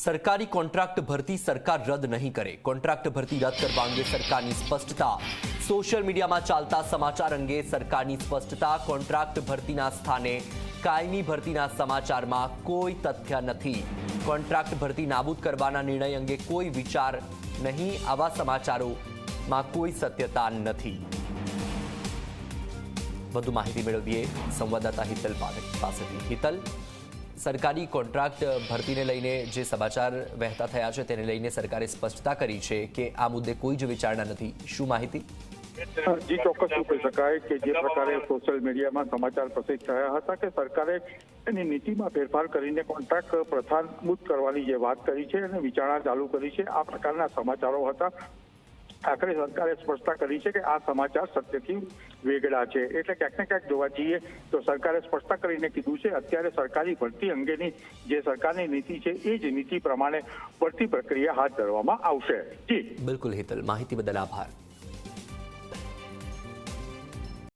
સરકારી કોન્ટ્રાક્ટ ભરતી સરકાર રદ નહીં કરે. કોન્ટ્રાક્ટ ભરતી રદ કરવા અંગે સરકારની સ્પષ્ટતા. સોશિયલ મીડિયામાં ચાલતા સમાચાર અંગે સરકારની સ્પષ્ટતા. કોન્ટ્રાક્ટ ભરતીના સ્થાને કાયમી ભરતીના સમાચારમાં કોઈ તથ્ય નથી. કોન્ટ્રાક્ટ ભરતી નાબૂદ કરવાના નિર્ણય અંગે કોઈ વિચાર નહીં. આવા સમાચારોમાં કોઈ સત્યતા નથી. વધુ માહિતી મેળવીએ સંવાદદાતા હિતલ પારેખ પાસેથી. હિતલ, સરકારી કોન્ટ્રાક્ટ ભરતીને લઈને જે સમાચાર વહેતા થયા છે તેને લઈને સરકારે સ્પષ્ટતા કરી છે કે આ મુદ્દે કોઈ જ વિચારણા નથી. શું માહિતી? જી, ચોક્કસ શું કહી શકાય કે જે પ્રકારે સોશિયલ મીડિયામાં સમાચાર પ્રસિદ્ધ થયા હતા કે સરકારે એની નીતિમાં ફેરફાર કરીને કોન્ટ્રાક્ટ પ્રથા નાબૂદ કરવાની જે વાત કરી છે અને વિચારણા ચાલુ કરી છે, આ પ્રકારના સમાચારો હતા. આખરે સરકારે સ્પષ્ટતા કરી છે કે આ સમાચાર સત્યથી વેગળા છે. એટલે ક્યાંક ને ક્યાંક જોવા જઈએ તો સરકારે સ્પષ્ટતા કરીને કીધું છે અત્યારે સરકારી ભરતી અંગેની જે સરકારની નીતિ છે એ જ નીતિ પ્રમાણે ભરતી પ્રક્રિયા હાથ ધરવામાં આવશે. જી બિલકુલ હિતલ, માહિતી બદલ આભાર.